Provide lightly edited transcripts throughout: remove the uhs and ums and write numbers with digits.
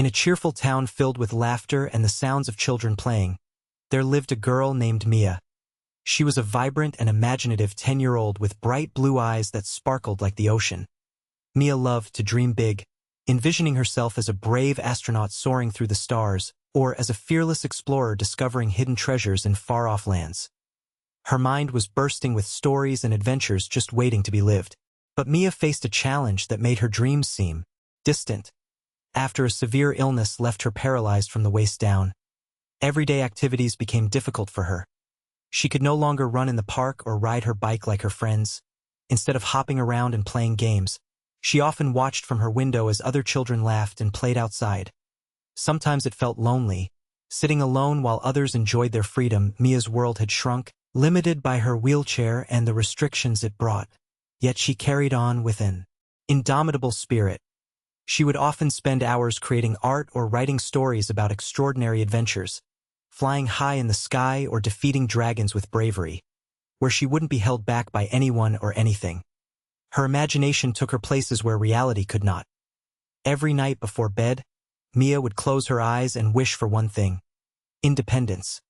In a cheerful town filled with laughter and the sounds of children playing, there lived a girl named Mia. She was a vibrant and imaginative 10-year-old with bright blue eyes that sparkled like the ocean. Mia loved to dream big, envisioning herself as a brave astronaut soaring through the stars, or as a fearless explorer discovering hidden treasures in far-off lands. Her mind was bursting with stories and adventures just waiting to be lived. But Mia faced a challenge that made her dreams seem distant. After a severe illness left her paralyzed from the waist down, everyday activities became difficult for her. She could no longer run in the park or ride her bike like her friends. Instead of hopping around and playing games, she often watched from her window as other children laughed and played outside. Sometimes it felt lonely, sitting alone while others enjoyed their freedom. Mia's world had shrunk, limited by her wheelchair and the restrictions it brought. Yet she carried on with an indomitable spirit. She would often spend hours creating art or writing stories about extraordinary adventures, flying high in the sky or defeating dragons with bravery, where she wouldn't be held back by anyone or anything. Her imagination took her places where reality could not. Every night before bed, Mia would close her eyes and wish for one thing: independence.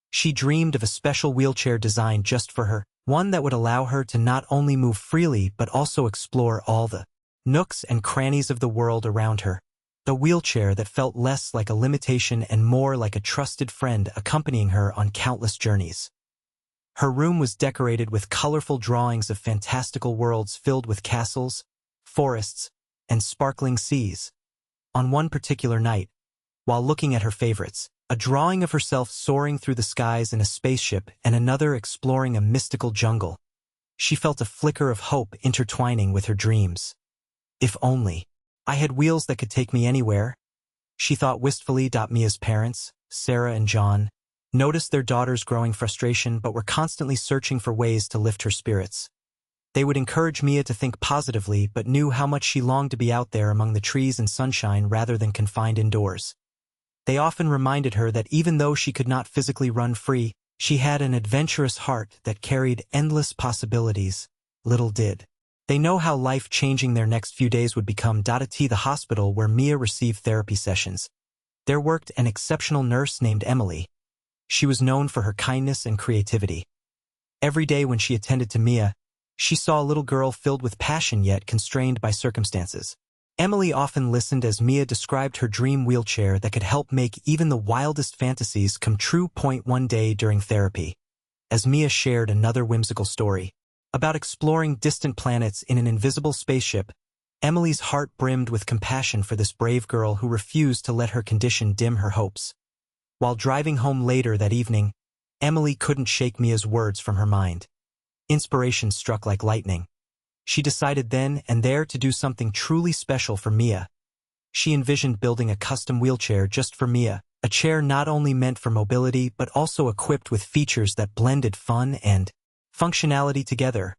She dreamed of a special wheelchair designed just for her, one that would allow her to not only move freely but also explore all the nooks and crannies of the world around her. A wheelchair that felt less like a limitation and more like a trusted friend accompanying her on countless journeys. Her room was decorated with colorful drawings of fantastical worlds filled with castles, forests, and sparkling seas. On one particular night, while looking at her favorites, a drawing of herself soaring through the skies in a spaceship and another exploring a mystical jungle, she felt a flicker of hope intertwining with her dreams. If only I had wheels that could take me anywhere, she thought wistfully. Mia's parents, Sarah and John, noticed their daughter's growing frustration but were constantly searching for ways to lift her spirits. They would encourage Mia to think positively but knew how much she longed to be out there among the trees and sunshine rather than confined indoors. They often reminded her that even though she could not physically run free, she had an adventurous heart that carried endless possibilities. Little did they know how life-changing their next few days would become. At the hospital where Mia received therapy sessions, there worked an exceptional nurse named Emily. She was known for her kindness and creativity. Every day when she attended to Mia, she saw a little girl filled with passion yet constrained by circumstances. Emily often listened as Mia described her dream wheelchair that could help make even the wildest fantasies come true. One day during therapy, as Mia shared another whimsical story about exploring distant planets in an invisible spaceship, Emily's heart brimmed with compassion for this brave girl who refused to let her condition dim her hopes. While driving home later that evening, Emily couldn't shake Mia's words from her mind. Inspiration struck like lightning. She decided then and there to do something truly special for Mia. She envisioned building a custom wheelchair just for Mia, a chair not only meant for mobility but also equipped with features that blended fun and functionality together.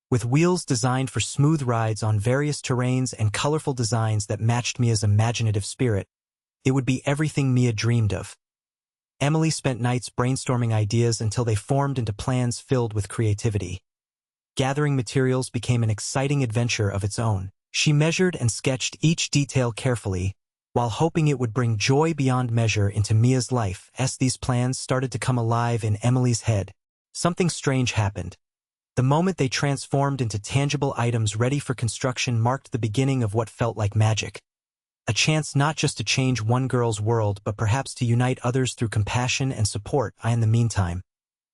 With wheels designed for smooth rides on various terrains and colorful designs that matched Mia's imaginative spirit, it would be everything Mia dreamed of. Emily spent nights brainstorming ideas until they formed into plans filled with creativity. Gathering materials became an exciting adventure of its own. She measured and sketched each detail carefully, while hoping it would bring joy beyond measure into Mia's life. As these plans started to come alive in Emily's head, something strange happened. The moment they transformed into tangible items ready for construction marked the beginning of what felt like magic. A chance not just to change one girl's world but perhaps to unite others through compassion and support. In the meantime,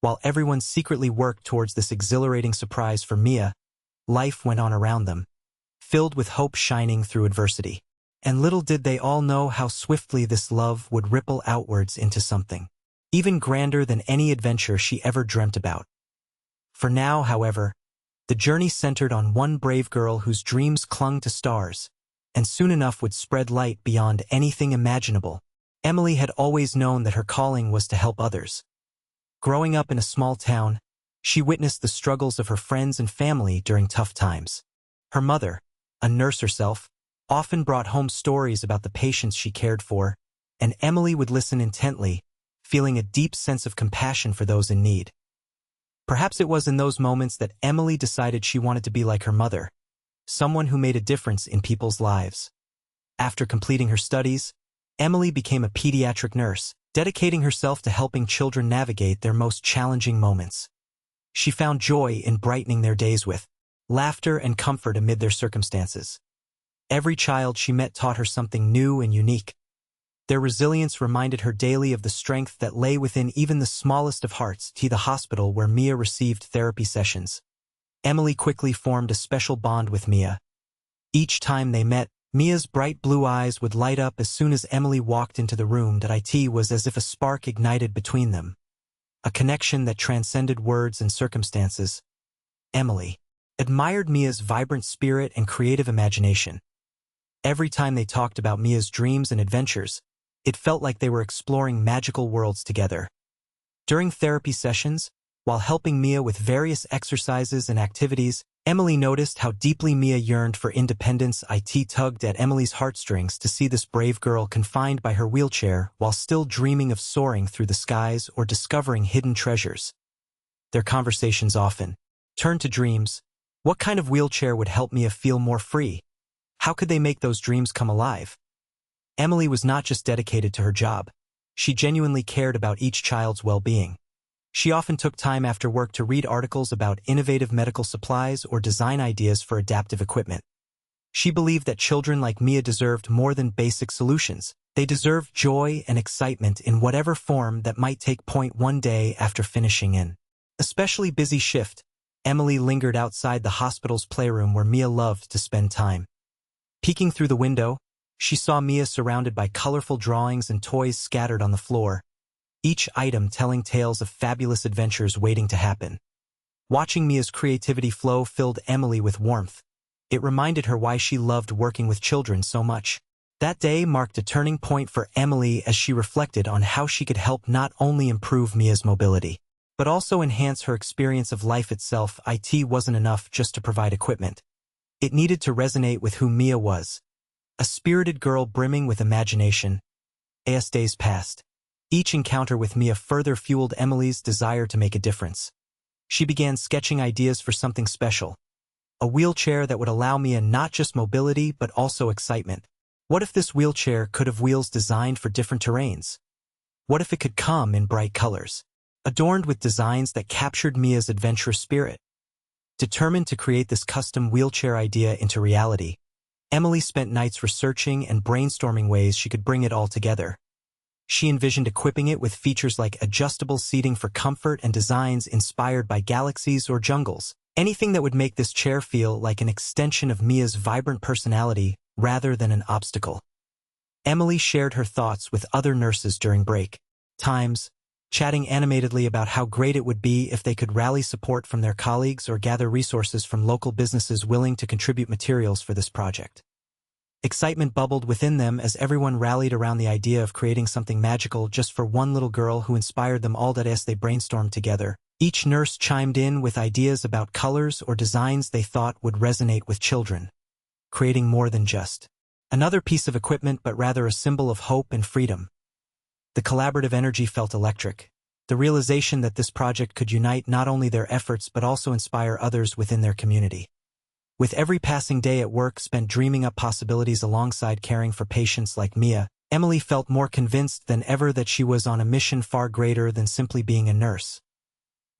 while everyone secretly worked towards this exhilarating surprise for Mia, life went on around them, filled with hope shining through adversity. And little did they all know how swiftly this love would ripple outwards into something even grander than any adventure she ever dreamt about. For now, however, the journey centered on one brave girl whose dreams clung to stars, and soon enough would spread light beyond anything imaginable. Emily had always known that her calling was to help others. Growing up in a small town, she witnessed the struggles of her friends and family during tough times. Her mother, a nurse herself, often brought home stories about the patients she cared for, and Emily would listen intently, feeling a deep sense of compassion for those in need. Perhaps it was in those moments that Emily decided she wanted to be like her mother, someone who made a difference in people's lives. After completing her studies, Emily became a pediatric nurse, dedicating herself to helping children navigate their most challenging moments. She found joy in brightening their days with laughter and comfort amid their circumstances. Every child she met taught her something new and unique. Their resilience reminded her daily of the strength that lay within even the smallest of hearts. To the hospital where Mia received therapy sessions. Emily quickly formed a special bond with Mia. Each time they met, Mia's bright blue eyes would light up as soon as Emily walked into the room. It was as if a spark ignited between them. A connection that transcended words and circumstances. Emily admired Mia's vibrant spirit and creative imagination. Every time they talked about Mia's dreams and adventures, it felt like they were exploring magical worlds together. During therapy sessions, while helping Mia with various exercises and activities, Emily noticed how deeply Mia yearned for independence. It tugged at Emily's heartstrings to see this brave girl confined by her wheelchair while still dreaming of soaring through the skies or discovering hidden treasures. Their conversations often turned to dreams. What kind of wheelchair would help Mia feel more free? How could they make those dreams come alive? Emily was not just dedicated to her job. She genuinely cared about each child's well-being. She often took time after work to read articles about innovative medical supplies or design ideas for adaptive equipment. She believed that children like Mia deserved more than basic solutions. They deserved joy and excitement in whatever form that might take point. One day after finishing an especially busy shift, Emily lingered outside the hospital's playroom where Mia loved to spend time. Peeking through the window, she saw Mia surrounded by colorful drawings and toys scattered on the floor, each item telling tales of fabulous adventures waiting to happen. Watching Mia's creativity flow filled Emily with warmth. It reminded her why she loved working with children so much. That day marked a turning point for Emily as she reflected on how she could help not only improve Mia's mobility, but also enhance her experience of life itself. It wasn't enough just to provide equipment. It needed to resonate with who Mia was. A spirited girl brimming with imagination. As days passed, each encounter with Mia further fueled Emily's desire to make a difference. She began sketching ideas for something special. A wheelchair that would allow Mia not just mobility but also excitement. What if this wheelchair could have wheels designed for different terrains? What if it could come in bright colors, adorned with designs that captured Mia's adventurous spirit? Determined to create this custom wheelchair idea into reality, Emily spent nights researching and brainstorming ways she could bring it all together. She envisioned equipping it with features like adjustable seating for comfort and designs inspired by galaxies or jungles, anything that would make this chair feel like an extension of Mia's vibrant personality rather than an obstacle. Emily shared her thoughts with other nurses during break times, chatting animatedly about how great it would be if they could rally support from their colleagues or gather resources from local businesses willing to contribute materials for this project. Excitement bubbled within them as everyone rallied around the idea of creating something magical just for one little girl who inspired them all. As they brainstormed together, each nurse chimed in with ideas about colors or designs they thought would resonate with children, creating more than just another piece of equipment but rather a symbol of hope and freedom. The collaborative energy felt electric. The realization that this project could unite not only their efforts but also inspire others within their community. With every passing day at work spent dreaming up possibilities alongside caring for patients like Mia, Emily felt more convinced than ever that she was on a mission far greater than simply being a nurse.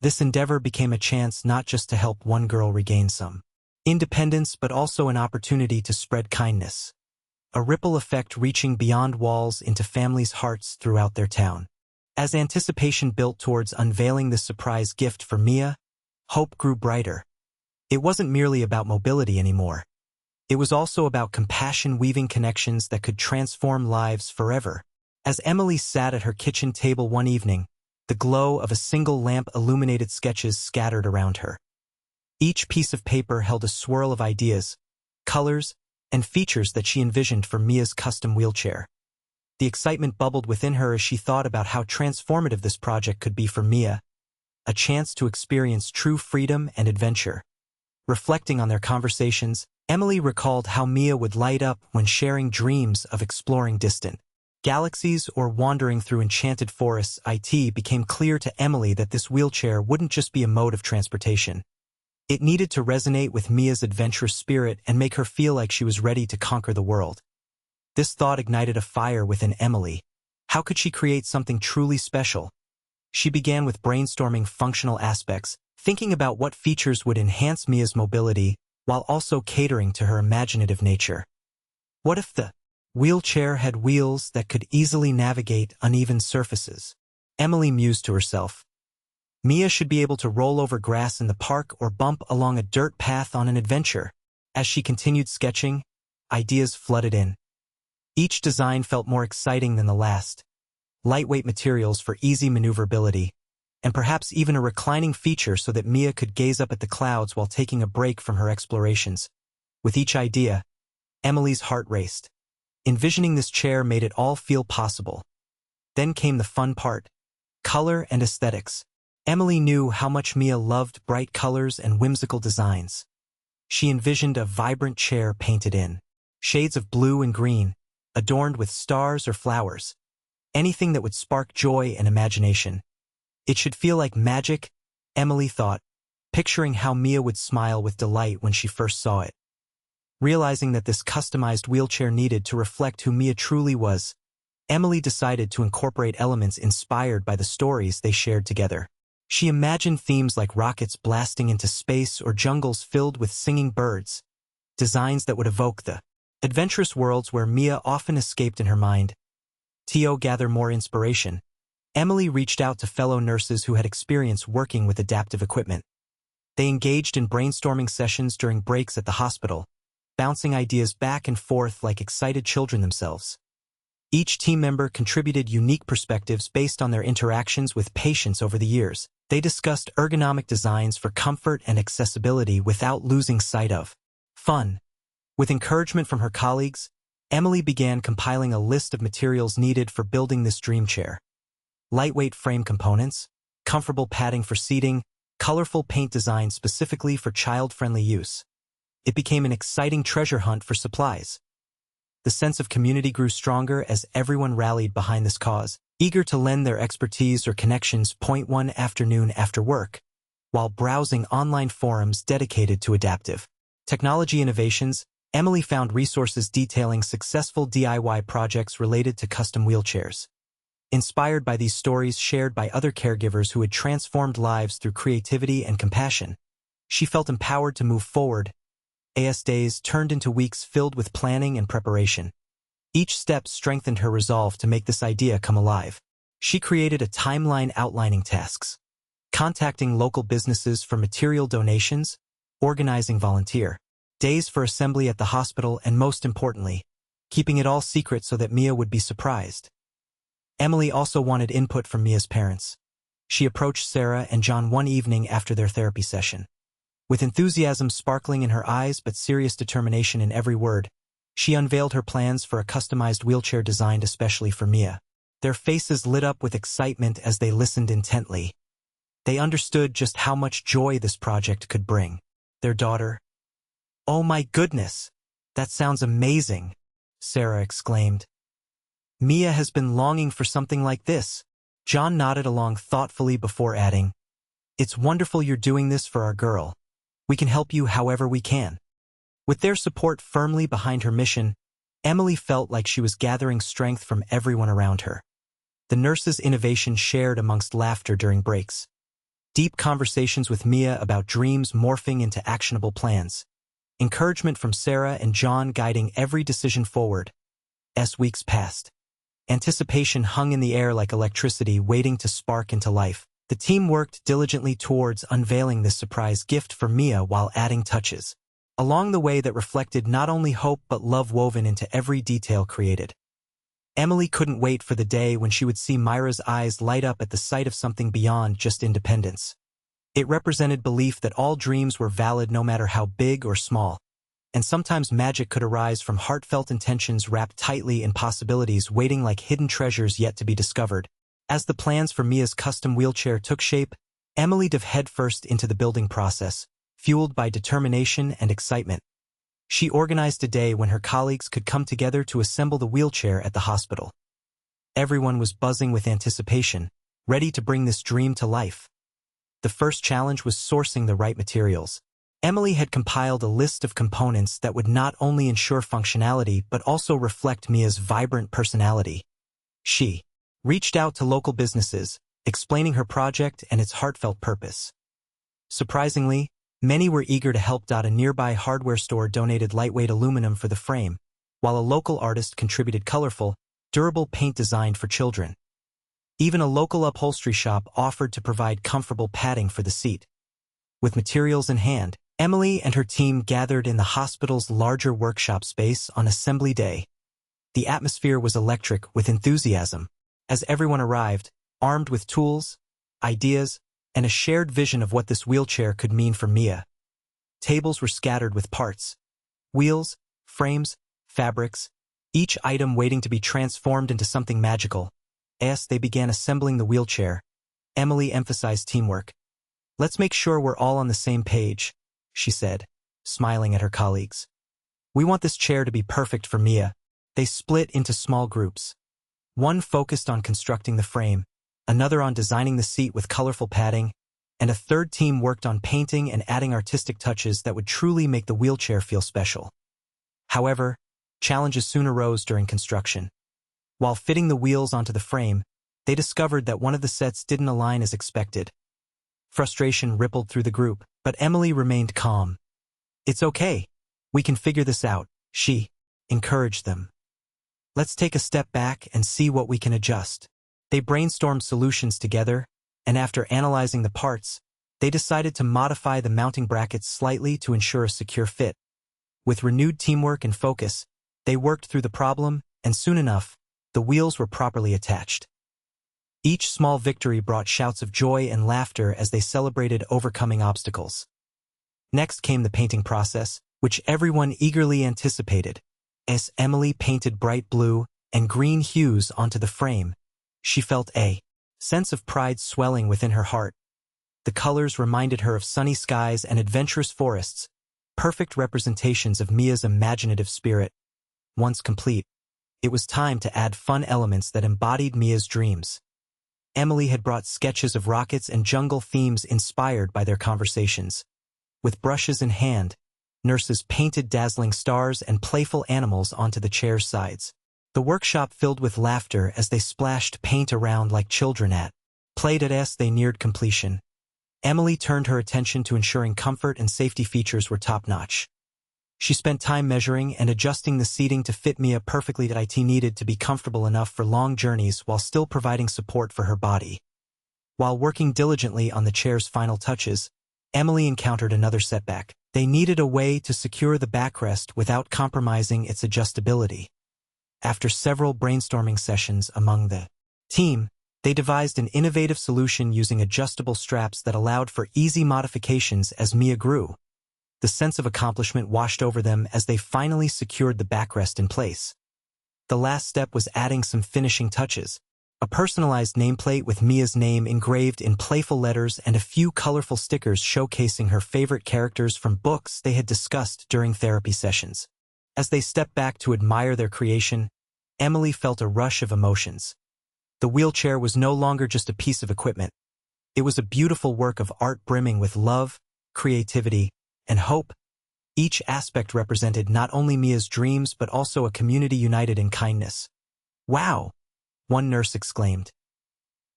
This endeavor became a chance not just to help one girl regain some independence but also an opportunity to spread kindness. A ripple effect reaching beyond walls into families' hearts throughout their town. As anticipation built towards unveiling this surprise gift for Mia, hope grew brighter. It wasn't merely about mobility anymore. It was also about compassion weaving connections that could transform lives forever. As Emily sat at her kitchen table one evening, the glow of a single lamp illuminated sketches scattered around her. Each piece of paper held a swirl of ideas, colors, and features that she envisioned for Mia's custom wheelchair. The excitement bubbled within her as she thought about how transformative this project could be for Mia, a chance to experience true freedom and adventure. Reflecting on their conversations, Emily recalled how Mia would light up when sharing dreams of exploring distant galaxies or wandering through enchanted forests. It became clear to Emily that this wheelchair wouldn't just be a mode of transportation. It needed to resonate with Mia's adventurous spirit and make her feel like she was ready to conquer the world. This thought ignited a fire within Emily. How could she create something truly special? She began with brainstorming functional aspects, thinking about what features would enhance Mia's mobility while also catering to her imaginative nature. What if the wheelchair had wheels that could easily navigate uneven surfaces? Emily mused to herself. Mia should be able to roll over grass in the park or bump along a dirt path on an adventure. As she continued sketching, ideas flooded in. Each design felt more exciting than the last. Lightweight materials for easy maneuverability, and perhaps even a reclining feature so that Mia could gaze up at the clouds while taking a break from her explorations. With each idea, Emily's heart raced. Envisioning this chair made it all feel possible. Then came the fun part: color and aesthetics. Emily knew how much Mia loved bright colors and whimsical designs. She envisioned a vibrant chair painted in shades of blue and green, adorned with stars or flowers. Anything that would spark joy and imagination. It should feel like magic, Emily thought, picturing how Mia would smile with delight when she first saw it. Realizing that this customized wheelchair needed to reflect who Mia truly was, Emily decided to incorporate elements inspired by the stories they shared together. She imagined themes like rockets blasting into space or jungles filled with singing birds, designs that would evoke the adventurous worlds where Mia often escaped in her mind. To gather more inspiration, Emily reached out to fellow nurses who had experience working with adaptive equipment. They engaged in brainstorming sessions during breaks at the hospital, bouncing ideas back and forth like excited children themselves. Each team member contributed unique perspectives based on their interactions with patients over the years. They discussed ergonomic designs for comfort and accessibility without losing sight of fun. With encouragement from her colleagues, Emily began compiling a list of materials needed for building this dream chair. Lightweight frame components, comfortable padding for seating, colorful paint designs specifically for child-friendly use. It became an exciting treasure hunt for supplies. The sense of community grew stronger as everyone rallied behind this cause, eager to lend their expertise or connections. One afternoon after work, while browsing online forums dedicated to adaptive technology innovations, Emily found resources detailing successful DIY projects related to custom wheelchairs. Inspired by these stories shared by other caregivers who had transformed lives through creativity and compassion, she felt empowered to move forward. As days turned into weeks filled with planning and preparation. Each step strengthened her resolve to make this idea come alive. She created a timeline outlining tasks, contacting local businesses for material donations, organizing volunteer days for assembly at the hospital, and most importantly, keeping it all secret so that Mia would be surprised. Emily also wanted input from Mia's parents. She approached Sarah and John one evening after their therapy session. With enthusiasm sparkling in her eyes but serious determination in every word, she unveiled her plans for a customized wheelchair designed especially for Mia. Their faces lit up with excitement as they listened intently. They understood just how much joy this project could bring their daughter. "Oh my goodness! That sounds amazing!" Sarah exclaimed. "Mia has been longing for something like this." John nodded along thoughtfully before adding, "It's wonderful you're doing this for our girl. We can help you however we can." With their support firmly behind her mission, Emily felt like she was gathering strength from everyone around her. The nurses' innovation shared amongst laughter during breaks. Deep conversations with Mia about dreams morphing into actionable plans. Encouragement from Sarah and John guiding every decision forward. As weeks passed, anticipation hung in the air like electricity waiting to spark into life. The team worked diligently towards unveiling this surprise gift for Mia while adding touches along the way that reflected not only hope but love woven into every detail created. Emily couldn't wait for the day when she would see Myra's eyes light up at the sight of something beyond just independence. It represented belief that all dreams were valid no matter how big or small, and sometimes magic could arise from heartfelt intentions wrapped tightly in possibilities waiting like hidden treasures yet to be discovered. As the plans for Mia's custom wheelchair took shape, Emily dove headfirst into the building process, fueled by determination and excitement. She organized a day when her colleagues could come together to assemble the wheelchair at the hospital. Everyone was buzzing with anticipation, ready to bring this dream to life. The first challenge was sourcing the right materials. Emily had compiled a list of components that would not only ensure functionality but also reflect Mia's vibrant personality. She reached out to local businesses, explaining her project and its heartfelt purpose. Surprisingly, many were eager to help. A nearby hardware store donated lightweight aluminum for the frame, while a local artist contributed colorful, durable paint designed for children. Even a local upholstery shop offered to provide comfortable padding for the seat. With materials in hand, Emily and her team gathered in the hospital's larger workshop space on assembly day. The atmosphere was electric with enthusiasm, as everyone arrived, armed with tools, ideas, and a shared vision of what this wheelchair could mean for Mia. Tables were scattered with parts, wheels, frames, fabrics, each item waiting to be transformed into something magical. As they began assembling the wheelchair, Emily emphasized teamwork. "Let's make sure we're all on the same page," she said, smiling at her colleagues. "We want this chair to be perfect for Mia." They split into small groups. One focused on constructing the frame, another on designing the seat with colorful padding, and a third team worked on painting and adding artistic touches that would truly make the wheelchair feel special. However, challenges soon arose during construction. While fitting the wheels onto the frame, they discovered that one of the sets didn't align as expected. Frustration rippled through the group, but Emily remained calm. "It's okay. We can figure this out," she encouraged them. "Let's take a step back and see what we can adjust." They brainstormed solutions together, and after analyzing the parts, they decided to modify the mounting brackets slightly to ensure a secure fit. With renewed teamwork and focus, they worked through the problem, and soon enough, the wheels were properly attached. Each small victory brought shouts of joy and laughter as they celebrated overcoming obstacles. Next came the painting process, which everyone eagerly anticipated. As Emily painted bright blue and green hues onto the frame, she felt a sense of pride swelling within her heart. The colors reminded her of sunny skies and adventurous forests, perfect representations of Mia's imaginative spirit. Once complete, it was time to add fun elements that embodied Mia's dreams. Emily had brought sketches of rockets and jungle themes inspired by their conversations. With brushes in hand, nurses painted dazzling stars and playful animals onto the chair's sides. The workshop filled with laughter as they splashed paint around like children played as they neared completion. Emily turned her attention to ensuring comfort and safety features were top-notch. She spent time measuring and adjusting the seating to fit Mia perfectly. It needed to be comfortable enough for long journeys while still providing support for her body. While working diligently on the chair's final touches, Emily encountered another setback. They needed a way to secure the backrest without compromising its adjustability. After several brainstorming sessions among the team, they devised an innovative solution using adjustable straps that allowed for easy modifications as Mia grew. The sense of accomplishment washed over them as they finally secured the backrest in place. The last step was adding some finishing touches. A personalized nameplate with Mia's name engraved in playful letters and a few colorful stickers showcasing her favorite characters from books they had discussed during therapy sessions. As they stepped back to admire their creation, Emily felt a rush of emotions. The wheelchair was no longer just a piece of equipment. It was a beautiful work of art brimming with love, creativity, and hope. Each aspect represented not only Mia's dreams but also a community united in kindness. "Wow!" one nurse exclaimed.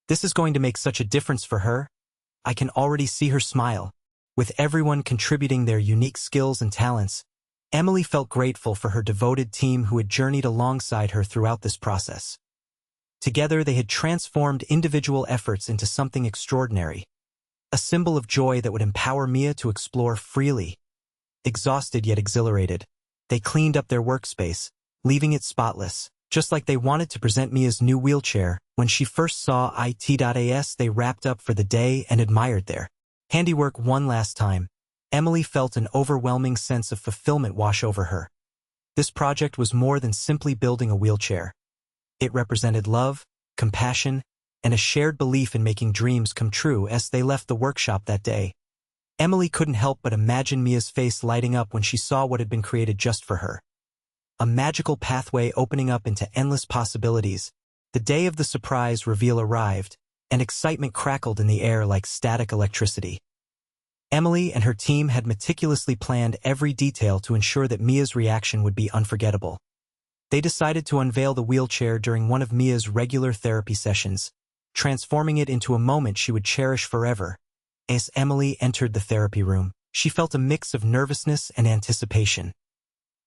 "This is going to make such a difference for her. I can already see her smile." With everyone contributing their unique skills and talents, Emily felt grateful for her devoted team who had journeyed alongside her throughout this process. Together they had transformed individual efforts into something extraordinary, a symbol of joy that would empower Mia to explore freely. Exhausted yet exhilarated, they cleaned up their workspace, leaving it spotless, just like they wanted to present Mia's new wheelchair. When she first saw it.as, they wrapped up for the day and admired their handiwork one last time. Emily felt an overwhelming sense of fulfillment wash over her. This project was more than simply building a wheelchair. It represented love, compassion, and a shared belief in making dreams come true. As they left the workshop that day, Emily couldn't help but imagine Mia's face lighting up when she saw what had been created just for her. A magical pathway opening up into endless possibilities. The day of the surprise reveal arrived, and excitement crackled in the air like static electricity. Emily and her team had meticulously planned every detail to ensure that Mia's reaction would be unforgettable. They decided to unveil the wheelchair during one of Mia's regular therapy sessions, transforming it into a moment she would cherish forever. As Emily entered the therapy room, she felt a mix of nervousness and anticipation.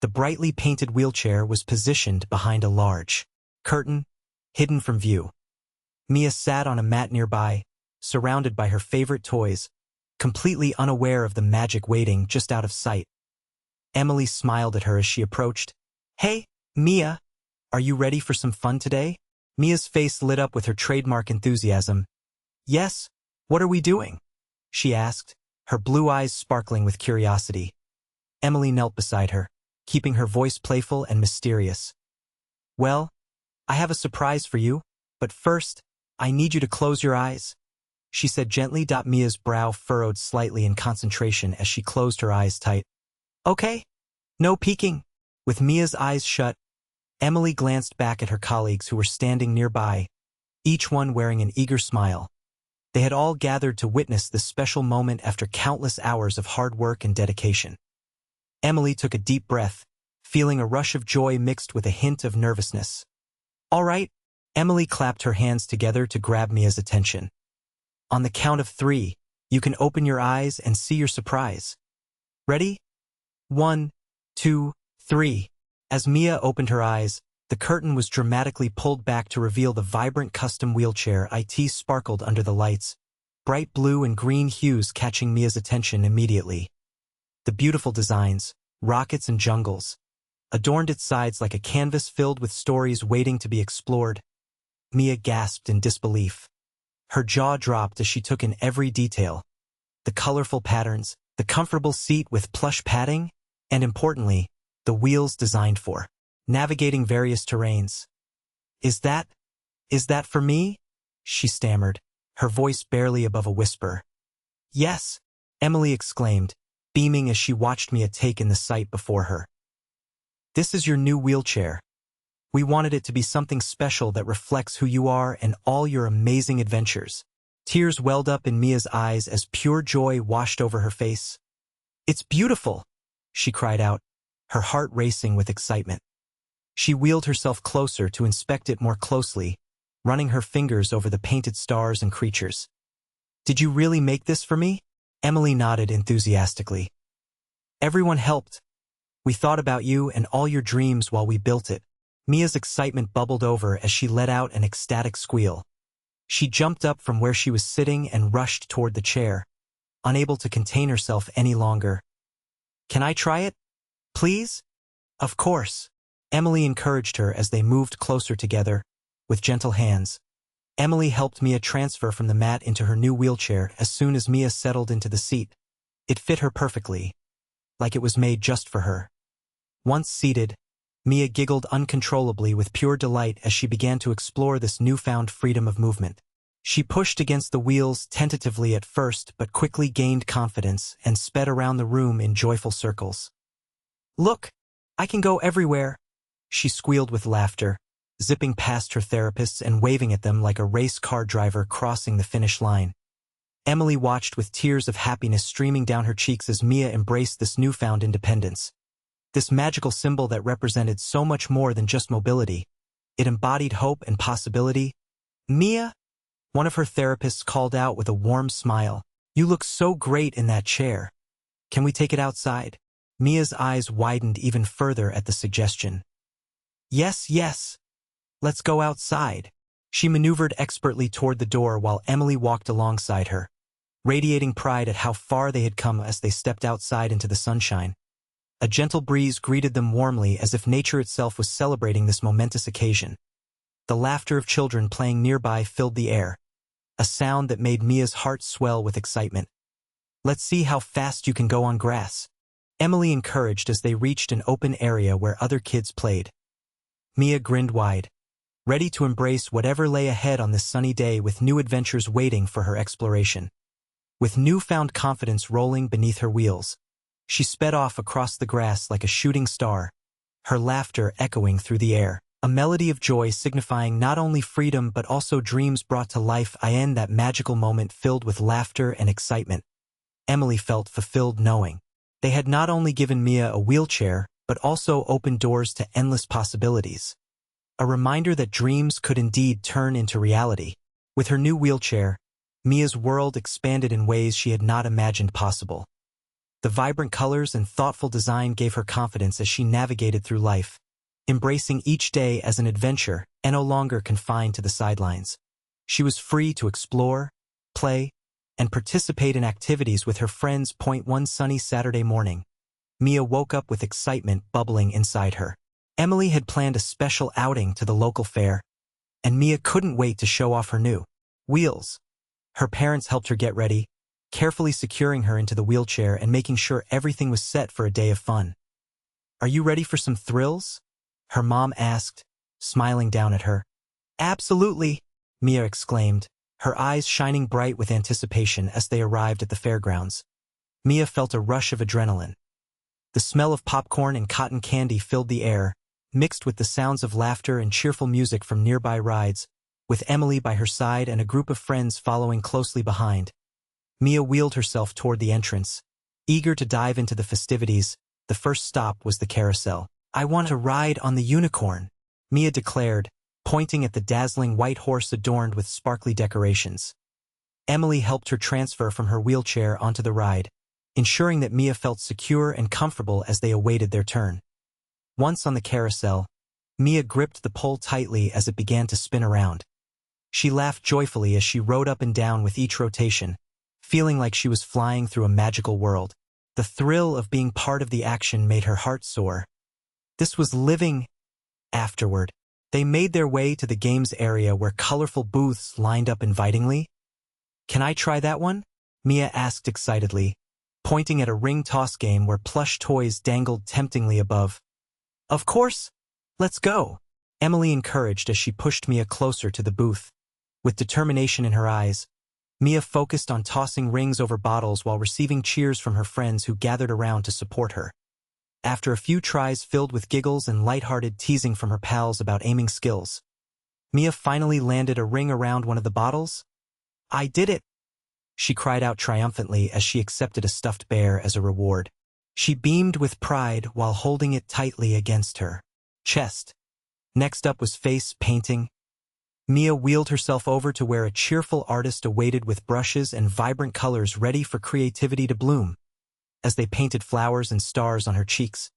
The brightly painted wheelchair was positioned behind a large curtain, hidden from view. Mia sat on a mat nearby, surrounded by her favorite toys, completely unaware of the magic waiting just out of sight. Emily smiled at her as she approached. "Hey, Mia, are you ready for some fun today?" Mia's face lit up with her trademark enthusiasm. "Yes, what are we doing?" she asked, her blue eyes sparkling with curiosity. Emily knelt beside her, keeping her voice playful and mysterious. "Well, I have a surprise for you, but first, I need you to close your eyes," she said gently. Mia's brow furrowed slightly in concentration as she closed her eyes tight. "Okay, no peeking." With Mia's eyes shut, Emily glanced back at her colleagues who were standing nearby, each one wearing an eager smile. They had all gathered to witness this special moment after countless hours of hard work and dedication. Emily took a deep breath, feeling a rush of joy mixed with a hint of nervousness. "All right," Emily clapped her hands together to grab Mia's attention. "On the count of 3, you can open your eyes and see your surprise. Ready? 1, 2, 3. As Mia opened her eyes, the curtain was dramatically pulled back to reveal the vibrant custom wheelchair. It sparkled under the lights, bright blue and green hues catching Mia's attention immediately. The beautiful designs, rockets and jungles, adorned its sides like a canvas filled with stories waiting to be explored. Mia gasped in disbelief. Her jaw dropped as she took in every detail. The colorful patterns, the comfortable seat with plush padding, and importantly, the wheels designed for navigating various terrains. Is that for me?" she stammered, her voice barely above a whisper. "Yes," Emily exclaimed, beaming as she watched Mia take in the sight before her. "This is your new wheelchair. We wanted it to be something special that reflects who you are and all your amazing adventures." Tears welled up in Mia's eyes as pure joy washed over her face. "It's beautiful," she cried out, her heart racing with excitement. She wheeled herself closer to inspect it more closely, running her fingers over the painted stars and creatures. "Did you really make this for me?" Emily nodded enthusiastically. "Everyone helped. We thought about you and all your dreams while we built it." Mia's excitement bubbled over as she let out an ecstatic squeal. She jumped up from where she was sitting and rushed toward the chair, unable to contain herself any longer. "Can I try it? Please?" "Of course," Emily encouraged her as they moved closer together, with gentle hands. Emily helped Mia transfer from the mat into her new wheelchair as soon as Mia settled into the seat. It fit her perfectly, like it was made just for her. Once seated, Mia giggled uncontrollably with pure delight as she began to explore this newfound freedom of movement. She pushed against the wheels tentatively at first but quickly gained confidence and sped around the room in joyful circles. "Look, I can go everywhere," she squealed with laughter, zipping past her therapists and waving at them like a race car driver crossing the finish line. Emily watched with tears of happiness streaming down her cheeks as Mia embraced this newfound independence. This magical symbol that represented so much more than just mobility. It embodied hope and possibility. "Mia," one of her therapists called out with a warm smile, "you look so great in that chair. Can we take it outside?" Mia's eyes widened even further at the suggestion. Yes, let's go outside." She maneuvered expertly toward the door while Emily walked alongside her, radiating pride at how far they had come as they stepped outside into the sunshine. A gentle breeze greeted them warmly as if nature itself was celebrating this momentous occasion. The laughter of children playing nearby filled the air, a sound that made Mia's heart swell with excitement. "Let's see how fast you can go on grass," Emily encouraged as they reached an open area where other kids played. Mia grinned wide, ready to embrace whatever lay ahead on this sunny day with new adventures waiting for her exploration. With newfound confidence rolling beneath her wheels, she sped off across the grass like a shooting star, her laughter echoing through the air, a melody of joy signifying not only freedom but also dreams brought to life in that magical moment filled with laughter and excitement. Emily felt fulfilled knowing they had not only given Mia a wheelchair, but also opened doors to endless possibilities. A reminder that dreams could indeed turn into reality. With her new wheelchair, Mia's world expanded in ways she had not imagined possible. The vibrant colors and thoughtful design gave her confidence as she navigated through life, embracing each day as an adventure and no longer confined to the sidelines. She was free to explore, play, and participate in activities with her friends. One sunny Saturday morning, Mia woke up with excitement bubbling inside her. Emily had planned a special outing to the local fair, and Mia couldn't wait to show off her new wheels. Her parents helped her get ready, carefully securing her into the wheelchair and making sure everything was set for a day of fun. "Are you ready for some thrills?" her mom asked, smiling down at her. "Absolutely," Mia exclaimed, her eyes shining bright with anticipation as they arrived at the fairgrounds. Mia felt a rush of adrenaline. The smell of popcorn and cotton candy filled the air, mixed with the sounds of laughter and cheerful music from nearby rides, with Emily by her side and a group of friends following closely behind. Mia wheeled herself toward the entrance, eager to dive into the festivities. The first stop was the carousel. "I want to ride on the unicorn," Mia declared, pointing at the dazzling white horse adorned with sparkly decorations. Emily helped her transfer from her wheelchair onto the ride, ensuring that Mia felt secure and comfortable as they awaited their turn. Once on the carousel, Mia gripped the pole tightly as it began to spin around. She laughed joyfully as she rode up and down with each rotation, feeling like she was flying through a magical world. The thrill of being part of the action made her heart soar. This was living. Afterward, they made their way to the games area where colorful booths lined up invitingly. "Can I try that one?" Mia asked excitedly, pointing at a ring toss game where plush toys dangled temptingly above. "Of course! Let's go!" Emily encouraged as she pushed Mia closer to the booth. With determination in her eyes, Mia focused on tossing rings over bottles while receiving cheers from her friends who gathered around to support her. After a few tries filled with giggles and lighthearted teasing from her pals about aiming skills, Mia finally landed a ring around one of the bottles. "I did it!" she cried out triumphantly as she accepted a stuffed bear as a reward. She beamed with pride while holding it tightly against her chest. Next up was face painting. Mia wheeled herself over to where a cheerful artist awaited with brushes and vibrant colors ready for creativity to bloom. As they painted flowers and stars on her cheeks,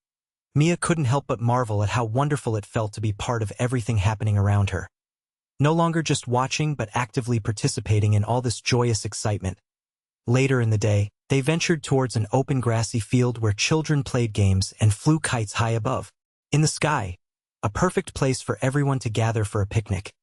Mia couldn't help but marvel at how wonderful it felt to be part of everything happening around her. No longer just watching but actively participating in all this joyous excitement. Later in the day, they ventured towards an open grassy field where children played games and flew kites high above. In the sky, a perfect place for everyone to gather for a picnic.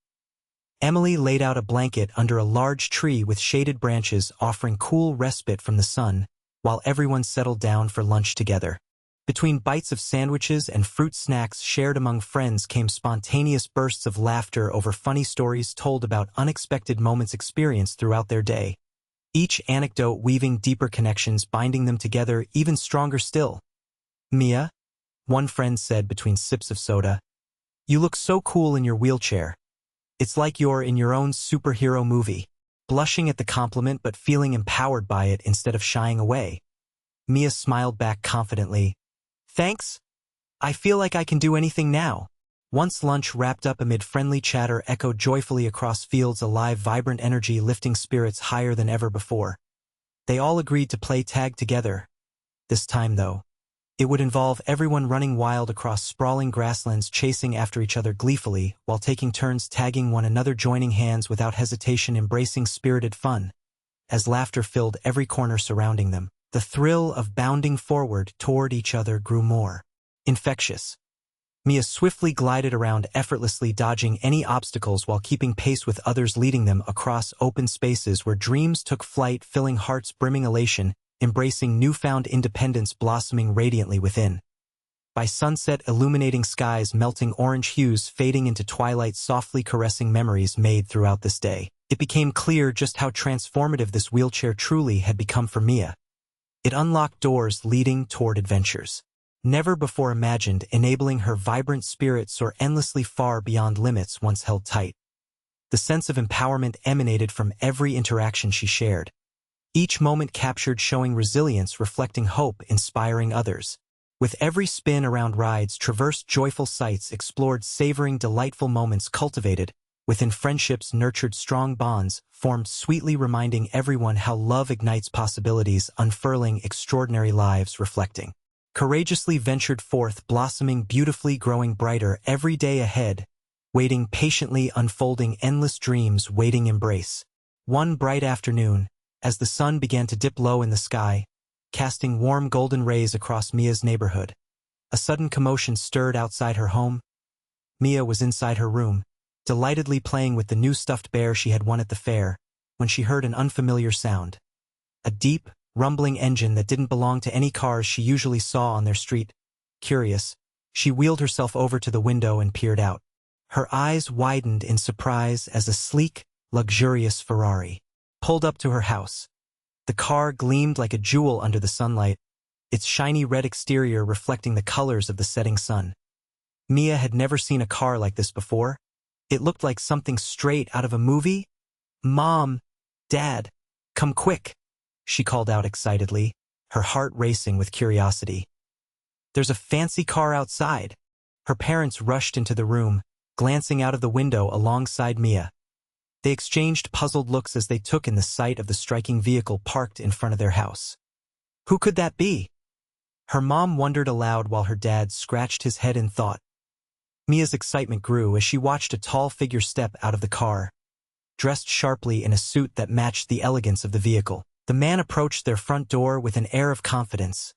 Emily laid out a blanket under a large tree with shaded branches offering cool respite from the sun, while everyone settled down for lunch together. Between bites of sandwiches and fruit snacks shared among friends came spontaneous bursts of laughter over funny stories told about unexpected moments experienced throughout their day. Each anecdote weaving deeper connections, binding them together even stronger still. "Mia," one friend said between sips of soda, "you look so cool in your wheelchair. It's like you're in your own superhero movie." Blushing at the compliment but feeling empowered by it instead of shying away, Mia smiled back confidently. "Thanks. I feel like I can do anything now." Once lunch wrapped up amid friendly chatter echoed joyfully across fields, a live, vibrant energy lifting spirits higher than ever before. They all agreed to play tag together. This time, though, it would involve everyone running wild across sprawling grasslands, chasing after each other gleefully, while taking turns tagging one another, joining hands without hesitation, embracing spirited fun. As laughter filled every corner surrounding them, the thrill of bounding forward toward each other grew more infectious. Mia swiftly glided around, effortlessly dodging any obstacles while keeping pace with others, leading them across open spaces where dreams took flight, filling hearts brimming elation, embracing newfound independence blossoming radiantly within. By sunset, illuminating skies, melting orange hues, fading into twilight, softly caressing memories made throughout this day, it became clear just how transformative this wheelchair truly had become for Mia. It unlocked doors leading toward adventures never before imagined, enabling her vibrant spirit soar endlessly far beyond limits once held tight. The sense of empowerment emanated from every interaction she shared, each moment captured showing resilience, reflecting hope, inspiring others. With every spin around rides, traversed joyful sights, explored savoring delightful moments, cultivated within friendships, nurtured strong bonds, formed sweetly, reminding everyone how love ignites possibilities, unfurling extraordinary lives, reflecting. Courageously ventured forth, blossoming beautifully, growing brighter every day ahead, waiting patiently, unfolding endless dreams, waiting embrace. One bright afternoon, as the sun began to dip low in the sky, casting warm golden rays across Mia's neighborhood, a sudden commotion stirred outside her home. Mia was inside her room, delightedly playing with the new stuffed bear she had won at the fair, when she heard an unfamiliar sound. A deep, rumbling engine that didn't belong to any cars she usually saw on their street. Curious, she wheeled herself over to the window and peered out. Her eyes widened in surprise as a sleek, luxurious Ferrari pulled up to her house. The car gleamed like a jewel under the sunlight, its shiny red exterior reflecting the colors of the setting sun. Mia had never seen a car like this before. It looked like something straight out of a movie. "Mom, Dad, come quick," she called out excitedly, her heart racing with curiosity. "There's a fancy car outside." Her parents rushed into the room, glancing out of the window alongside Mia. They exchanged puzzled looks as they took in the sight of the striking vehicle parked in front of their house. Who could that be? Her mom wondered aloud while her dad scratched his head in thought. Mia's excitement grew as she watched a tall figure step out of the car, dressed sharply in a suit that matched the elegance of the vehicle. The man approached their front door with an air of confidence.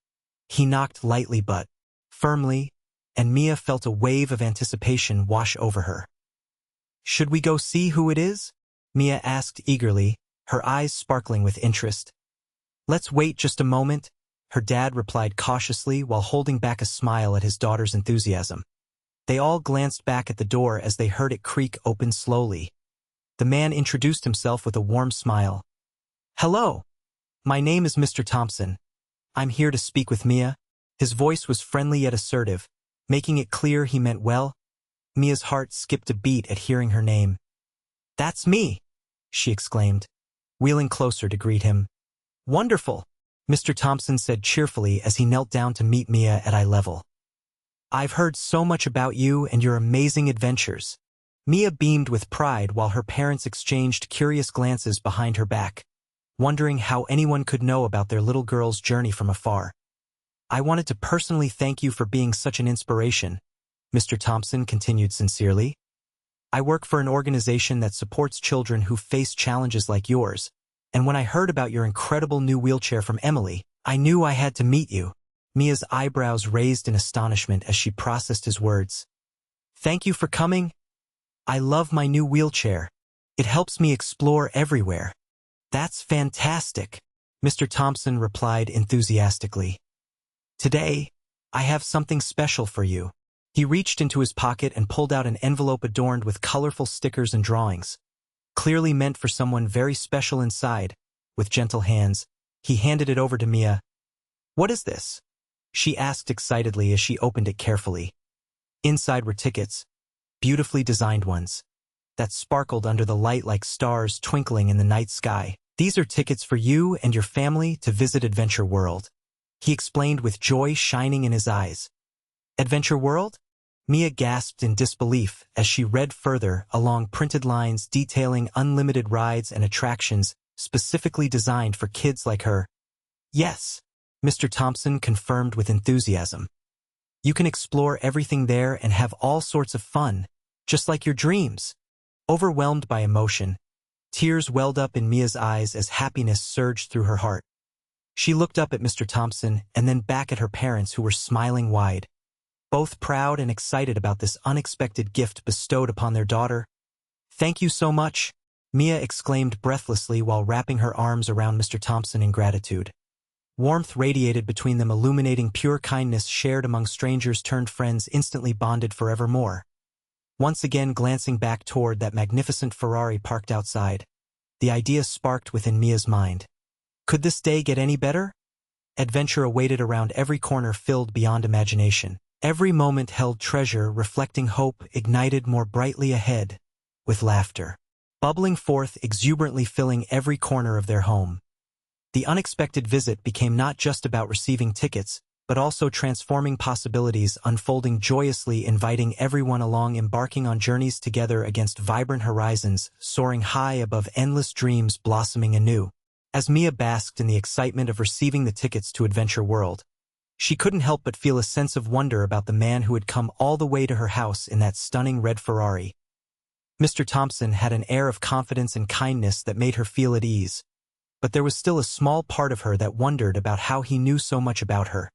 He knocked lightly but firmly, and Mia felt a wave of anticipation wash over her. "Should we go see who it is?" Mia asked eagerly, her eyes sparkling with interest. "Let's wait just a moment," her dad replied cautiously while holding back a smile at his daughter's enthusiasm. They all glanced back at the door as they heard it creak open slowly. The man introduced himself with a warm smile. "Hello. My name is Mr. Thompson. I'm here to speak with Mia." His voice was friendly yet assertive, making it clear he meant well. Mia's heart skipped a beat at hearing her name. "That's me," she exclaimed, wheeling closer to greet him. "Wonderful," Mr. Thompson said cheerfully as he knelt down to meet Mia at eye level. "I've heard so much about you and your amazing adventures." Mia beamed with pride while her parents exchanged curious glances behind her back, wondering how anyone could know about their little girl's journey from afar. "I wanted to personally thank you for being such an inspiration," Mr. Thompson continued sincerely. "I work for an organization that supports children who face challenges like yours, and when I heard about your incredible new wheelchair from Emily, I knew I had to meet you." Mia's eyebrows raised in astonishment as she processed his words. "Thank you for coming. I love my new wheelchair. It helps me explore everywhere." "That's fantastic," Mr. Thompson replied enthusiastically. "Today, I have something special for you." He reached into his pocket and pulled out an envelope adorned with colorful stickers and drawings. Clearly meant for someone very special inside. With gentle hands, he handed it over to Mia. "What is this?" she asked excitedly as she opened it carefully. Inside were tickets, beautifully designed ones, that sparkled under the light like stars twinkling in the night sky. "These are tickets for you and your family to visit Adventure World," he explained with joy shining in his eyes. "Adventure World?" Mia gasped in disbelief as she read further along printed lines detailing unlimited rides and attractions specifically designed for kids like her. "Yes," Mr. Thompson confirmed with enthusiasm. "You can explore everything there and have all sorts of fun, just like your dreams." Overwhelmed by emotion, tears welled up in Mia's eyes as happiness surged through her heart. She looked up at Mr. Thompson and then back at her parents who were smiling wide, both proud and excited about this unexpected gift bestowed upon their daughter. "Thank you so much," Mia exclaimed breathlessly while wrapping her arms around Mr. Thompson in gratitude. Warmth radiated between them, illuminating pure kindness shared among strangers turned friends instantly bonded forevermore. Once again glancing back toward that magnificent Ferrari parked outside, the idea sparked within Mia's mind. Could this day get any better? Adventure awaited around every corner, filled beyond imagination. Every moment held treasure, reflecting hope ignited more brightly ahead, with laughter bubbling forth exuberantly filling every corner of their home. The unexpected visit became not just about receiving tickets, but also transforming possibilities, unfolding joyously, inviting everyone along, embarking on journeys together against vibrant horizons, soaring high above endless dreams, blossoming anew. As Mia basked in the excitement of receiving the tickets to Adventure World, she couldn't help but feel a sense of wonder about the man who had come all the way to her house in that stunning red Ferrari. Mr. Thompson had an air of confidence and kindness that made her feel at ease, but there was still a small part of her that wondered about how he knew so much about her.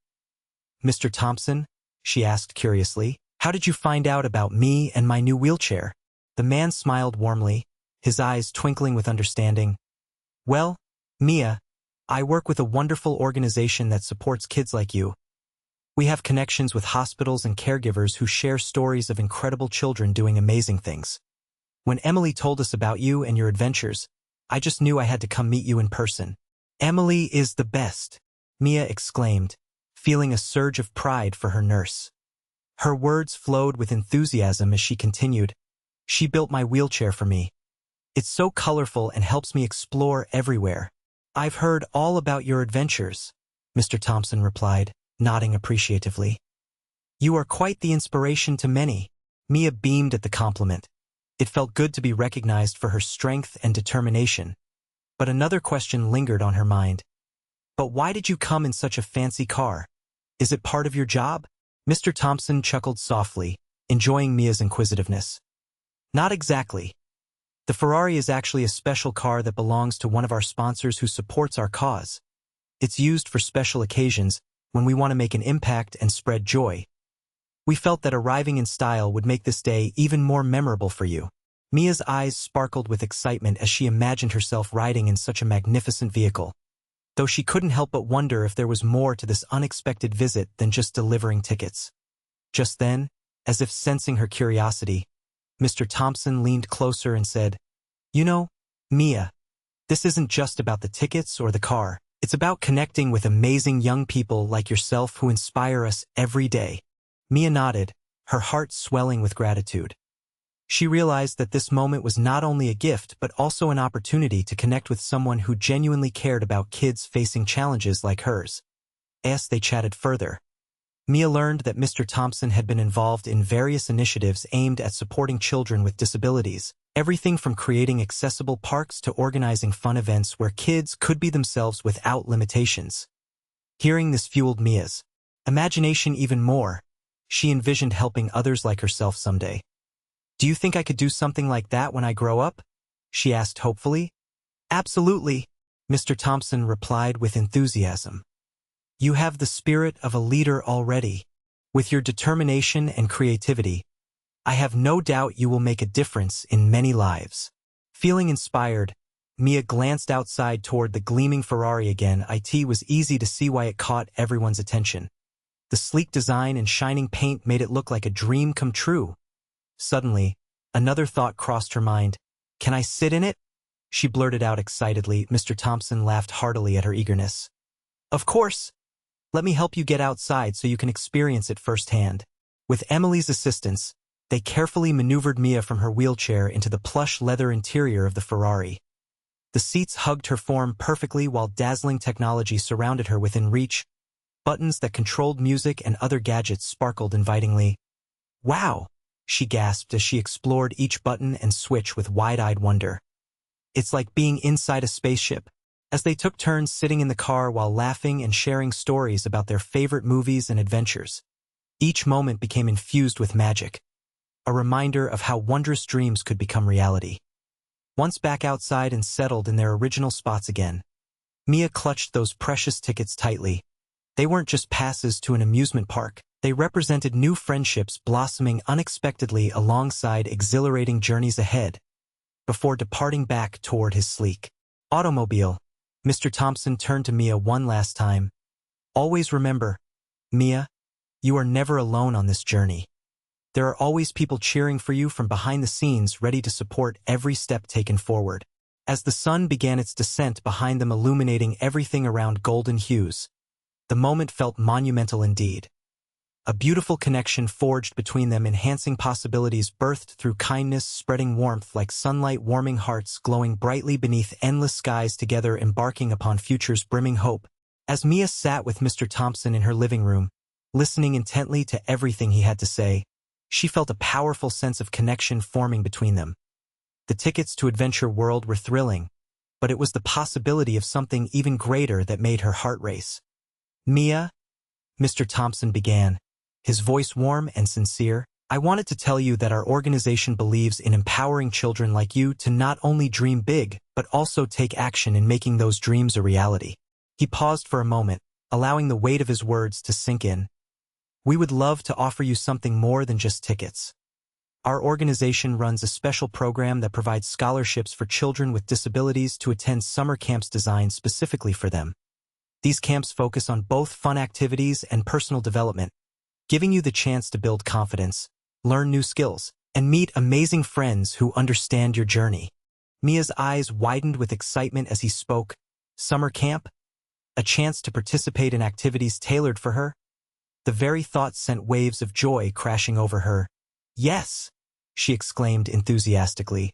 "Mr. Thompson," she asked curiously, "how did you find out about me and my new wheelchair?" The man smiled warmly, his eyes twinkling with understanding. "Well, Mia, I work with a wonderful organization that supports kids like you. We have connections with hospitals and caregivers who share stories of incredible children doing amazing things. When Emily told us about you and your adventures, I just knew I had to come meet you in person." "Emily is the best," Mia exclaimed, feeling a surge of pride for her nurse. Her words flowed with enthusiasm as she continued, "She built my wheelchair for me. It's so colorful and helps me explore everywhere." "I've heard all about your adventures," Mr. Thompson replied, nodding appreciatively. "You are quite the inspiration to many." Mia beamed at the compliment. It felt good to be recognized for her strength and determination. But another question lingered on her mind. "But why did you come in such a fancy car? Is it part of your job?" Mr. Thompson chuckled softly, enjoying Mia's inquisitiveness. "Not exactly. The Ferrari is actually a special car that belongs to one of our sponsors who supports our cause. It's used for special occasions when we want to make an impact and spread joy. We felt that arriving in style would make this day even more memorable for you." Mia's eyes sparkled with excitement as she imagined herself riding in such a magnificent vehicle, though she couldn't help but wonder if there was more to this unexpected visit than just delivering tickets. Just then, as if sensing her curiosity, Mr. Thompson leaned closer and said, "You know, Mia, this isn't just about the tickets or the car. It's about connecting with amazing young people like yourself who inspire us every day." Mia nodded, her heart swelling with gratitude. She realized that this moment was not only a gift but also an opportunity to connect with someone who genuinely cared about kids facing challenges like hers. As they chatted further, Mia learned that Mr. Thompson had been involved in various initiatives aimed at supporting children with disabilities, everything from creating accessible parks to organizing fun events where kids could be themselves without limitations. Hearing this fueled Mia's imagination even more. She envisioned helping others like herself someday. "Do you think I could do something like that when I grow up?" she asked hopefully. "Absolutely," Mr. Thompson replied with enthusiasm. "You have the spirit of a leader already. With your determination and creativity, I have no doubt you will make a difference in many lives." Feeling inspired, Mia glanced outside toward the gleaming Ferrari again. It was easy to see why it caught everyone's attention. The sleek design and shining paint made it look like a dream come true. Suddenly, another thought crossed her mind. "Can I sit in it?" she blurted out excitedly. Mr. Thompson laughed heartily at her eagerness. "Of course. Let me help you get outside so you can experience it firsthand." With Emily's assistance, they carefully maneuvered Mia from her wheelchair into the plush leather interior of the Ferrari. The seats hugged her form perfectly while dazzling technology surrounded her within reach. Buttons that controlled music and other gadgets sparkled invitingly. "Wow!" she gasped as she explored each button and switch with wide-eyed wonder. "It's like being inside a spaceship." As they took turns sitting in the car while laughing and sharing stories about their favorite movies and adventures, each moment became infused with magic, a reminder of how wondrous dreams could become reality. Once back outside and settled in their original spots again, Mia clutched those precious tickets tightly. They weren't just passes to an amusement park. They represented new friendships blossoming unexpectedly alongside exhilarating journeys ahead. Before departing back toward his sleek automobile, Mr. Thompson turned to Mia one last time. "Always remember, Mia, you are never alone on this journey. There are always people cheering for you from behind the scenes, ready to support every step taken forward." As the sun began its descent behind them, illuminating everything around golden hues, the moment felt monumental indeed. A beautiful connection forged between them, enhancing possibilities birthed through kindness, spreading warmth like sunlight, warming hearts, glowing brightly beneath endless skies, together embarking upon futures brimming hope. As Mia sat with Mr. Thompson in her living room, listening intently to everything he had to say, she felt a powerful sense of connection forming between them. The tickets to Adventure World were thrilling, but it was the possibility of something even greater that made her heart race. "Mia," Mr. Thompson began, his voice warm and sincere, "I wanted to tell you that our organization believes in empowering children like you to not only dream big, but also take action in making those dreams a reality." He paused for a moment, allowing the weight of his words to sink in. "We would love to offer you something more than just tickets. Our organization runs a special program that provides scholarships for children with disabilities to attend summer camps designed specifically for them. These camps focus on both fun activities and personal development, giving you the chance to build confidence, learn new skills, and meet amazing friends who understand your journey." Mia's eyes widened with excitement as he spoke. Summer camp? A chance to participate in activities tailored for her? The very thought sent waves of joy crashing over her. "Yes," she exclaimed enthusiastically.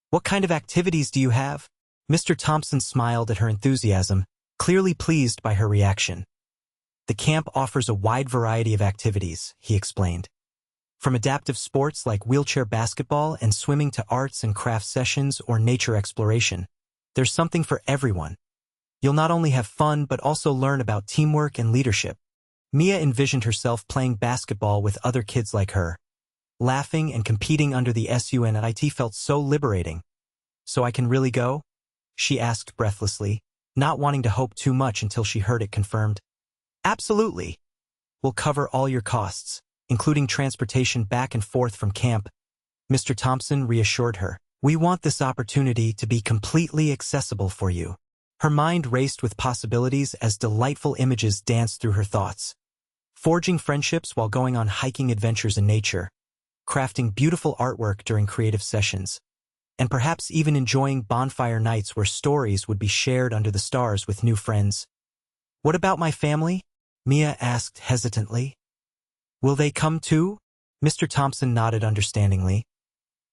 "What kind of activities do you have?" Mr. Thompson smiled at her enthusiasm, clearly pleased by her reaction. "The camp offers a wide variety of activities," he explained. "From adaptive sports like wheelchair basketball and swimming to arts and craft sessions or nature exploration. There's something for everyone. You'll not only have fun but also learn about teamwork and leadership." Mia envisioned herself playing basketball with other kids like her. Laughing and competing under the sun, and it felt so liberating. "So I can really go?" she asked breathlessly, not wanting to hope too much until she heard it confirmed. "Absolutely. We'll cover all your costs, including transportation back and forth from camp," Mr. Thompson reassured her. "We want this opportunity to be completely accessible for you." Her mind raced with possibilities as delightful images danced through her thoughts. Forging friendships while going on hiking adventures in nature, crafting beautiful artwork during creative sessions, and perhaps even enjoying bonfire nights where stories would be shared under the stars with new friends. "What about my family?" Mia asked hesitantly. "Will they come too?" Mr. Thompson nodded understandingly.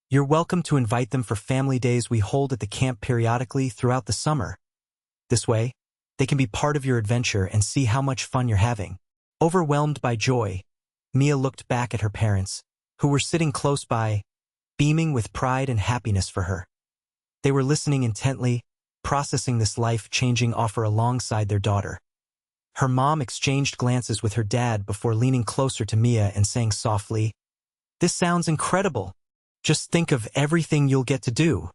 "You're welcome to invite them for family days we hold at the camp periodically throughout the summer. This way, they can be part of your adventure and see how much fun you're having." Overwhelmed by joy, Mia looked back at her parents, who were sitting close by, beaming with pride and happiness for her. They were listening intently, processing this life-changing offer alongside their daughter. Her mom exchanged glances with her dad before leaning closer to Mia and saying softly, "This sounds incredible. Just think of everything you'll get to do."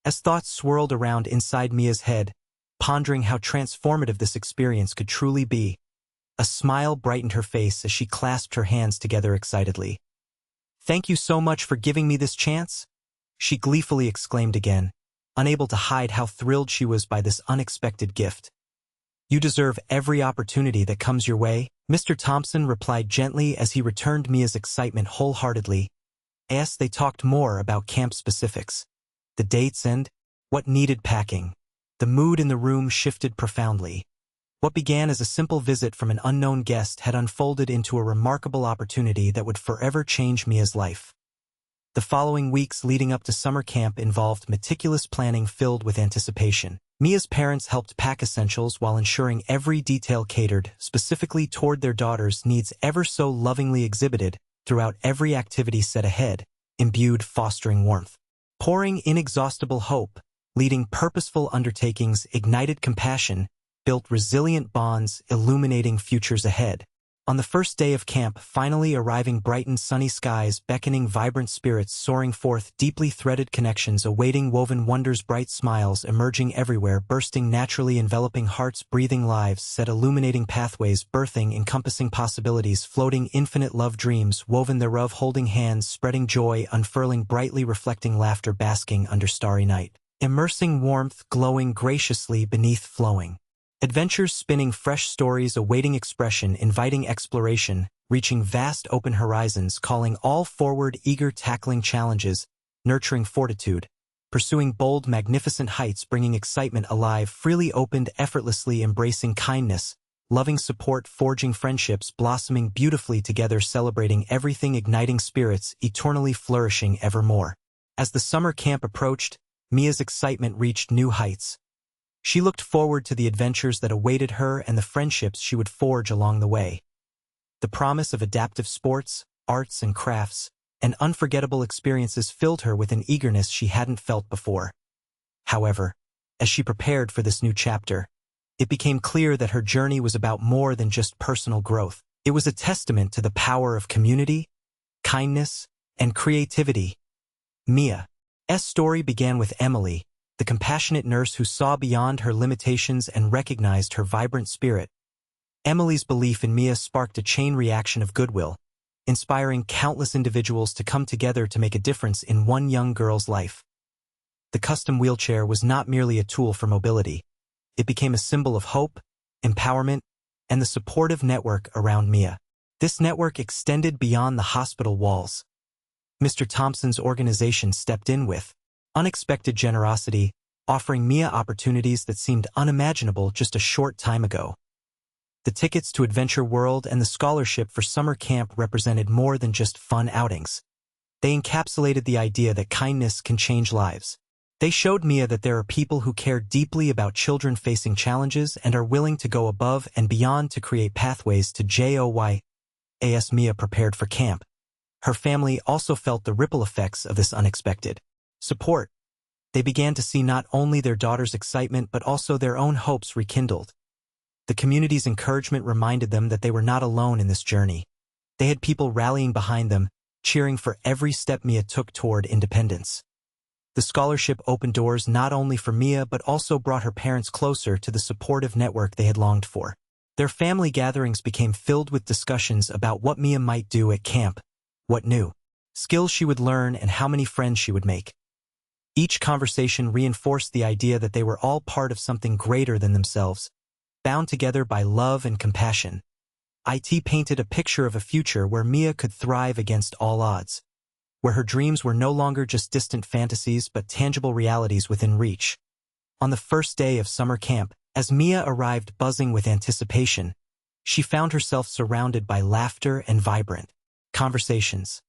As thoughts swirled around inside Mia's head, pondering how transformative this experience could truly be, a smile brightened her face as she clasped her hands together excitedly. "Thank you so much for giving me this chance," she gleefully exclaimed again, unable to hide how thrilled she was by this unexpected gift. "You deserve every opportunity that comes your way," Mr. Thompson replied gently as he returned Mia's excitement wholeheartedly. As they talked more about camp specifics, the dates and what needed packing, the mood in the room shifted profoundly. What began as a simple visit from an unknown guest had unfolded into a remarkable opportunity that would forever change Mia's life. The following weeks leading up to summer camp involved meticulous planning filled with anticipation. Mia's parents helped pack essentials while ensuring every detail catered specifically toward their daughter's needs, ever so lovingly exhibited throughout every activity set ahead, imbued fostering warmth. Pouring inexhaustible hope, leading purposeful undertakings, ignited compassion, built resilient bonds, illuminating futures ahead. On the first day of camp, finally arriving, brightened sunny skies, beckoning vibrant spirits soaring forth, deeply threaded connections awaiting woven wonders, bright smiles emerging everywhere, bursting naturally, enveloping hearts, breathing lives, set illuminating pathways, birthing, encompassing possibilities, floating infinite love dreams, woven thereof, holding hands, spreading joy, unfurling brightly, reflecting laughter, basking under starry night, immersing warmth, glowing graciously beneath flowing. Adventures spinning fresh stories, awaiting expression, inviting exploration, reaching vast open horizons, calling all forward, eager, tackling challenges, nurturing fortitude, pursuing bold, magnificent heights, bringing excitement alive, freely opened, effortlessly embracing kindness, loving support, forging friendships, blossoming beautifully together, celebrating everything, igniting spirits, eternally flourishing evermore. As the summer camp approached, Mia's excitement reached new heights. She looked forward to the adventures that awaited her and the friendships she would forge along the way. The promise of adaptive sports, arts and crafts, and unforgettable experiences filled her with an eagerness she hadn't felt before. However, as she prepared for this new chapter, it became clear that her journey was about more than just personal growth. It was a testament to the power of community, kindness, and creativity. Mia's story began with Emily, the compassionate nurse who saw beyond her limitations and recognized her vibrant spirit. Emily's belief in Mia sparked a chain reaction of goodwill, inspiring countless individuals to come together to make a difference in one young girl's life. The custom wheelchair was not merely a tool for mobility. It became a symbol of hope, empowerment, and the supportive network around Mia. This network extended beyond the hospital walls. Mr. Thompson's organization stepped in with unexpected generosity, offering Mia opportunities that seemed unimaginable just a short time ago. The tickets to Adventure World and the scholarship for summer camp represented more than just fun outings. They encapsulated the idea that kindness can change lives. They showed Mia that there are people who care deeply about children facing challenges and are willing to go above and beyond to create pathways to joy. As Mia prepared for camp, her family also felt the ripple effects of this unexpected support. They began to see not only their daughter's excitement but also their own hopes rekindled. The community's encouragement reminded them that they were not alone in this journey. They had people rallying behind them, cheering for every step Mia took toward independence. The scholarship opened doors not only for Mia but also brought her parents closer to the supportive network they had longed for. Their family gatherings became filled with discussions about what Mia might do at camp, what new skills she would learn, and how many friends she would make. Each conversation reinforced the idea that they were all part of something greater than themselves, bound together by love and compassion. It painted a picture of a future where Mia could thrive against all odds, where her dreams were no longer just distant fantasies but tangible realities within reach. On the first day of summer camp, as Mia arrived buzzing with anticipation, she found herself surrounded by laughter and vibrant conversations.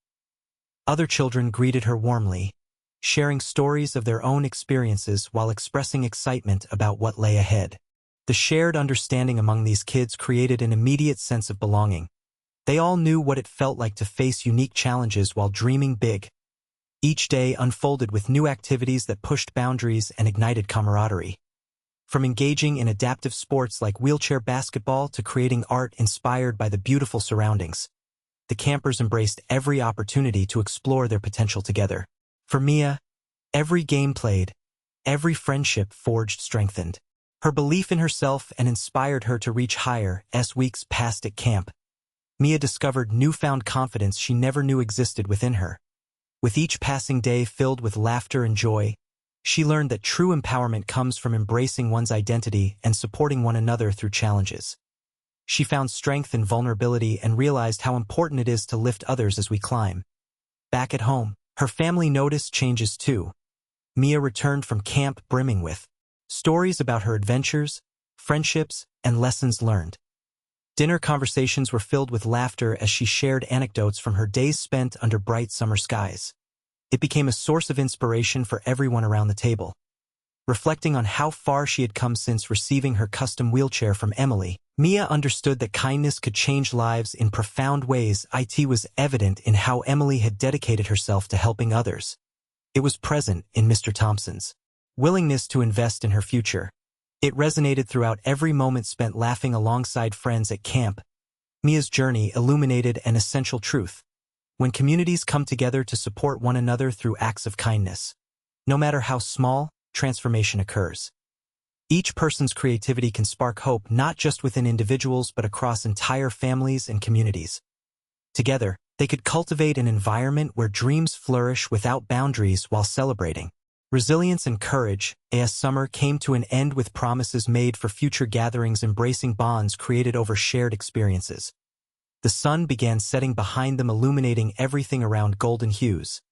Other children greeted her warmly, sharing stories of their own experiences while expressing excitement about what lay ahead. The shared understanding among these kids created an immediate sense of belonging. They all knew what it felt like to face unique challenges while dreaming big. Each day unfolded with new activities that pushed boundaries and ignited camaraderie. From engaging in adaptive sports like wheelchair basketball to creating art inspired by the beautiful surroundings, the campers embraced every opportunity to explore their potential together. For Mia, every game played, every friendship forged strengthened her belief in herself and inspired her to reach higher. As weeks passed at camp, Mia discovered newfound confidence she never knew existed within her. With each passing day filled with laughter and joy, she learned that true empowerment comes from embracing one's identity and supporting one another through challenges. She found strength in vulnerability and realized how important it is to lift others as we climb. Back at home, her family noticed changes too. Mia returned from camp brimming with stories about her adventures, friendships, and lessons learned. Dinner conversations were filled with laughter as she shared anecdotes from her days spent under bright summer skies. It became a source of inspiration for everyone around the table. Reflecting on how far she had come since receiving her custom wheelchair from Emily, Mia understood that kindness could change lives in profound ways. It was evident in how Emily had dedicated herself to helping others. It was present in Mr. Thompson's willingness to invest in her future. It resonated throughout every moment spent laughing alongside friends at camp. Mia's journey illuminated an essential truth. When communities come together to support one another through acts of kindness, no matter how small, transformation occurs. Each person's creativity can spark hope not just within individuals but across entire families and communities. Together, they could cultivate an environment where dreams flourish without boundaries while celebrating resilience and courage. As summer came to an end with promises made for future gatherings embracing bonds created over shared experiences. The sun began setting behind them, illuminating everything around golden hues.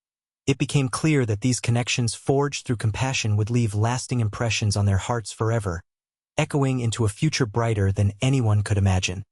It became clear that these connections forged through compassion would leave lasting impressions on their hearts forever. echoing into a future brighter than anyone could imagine.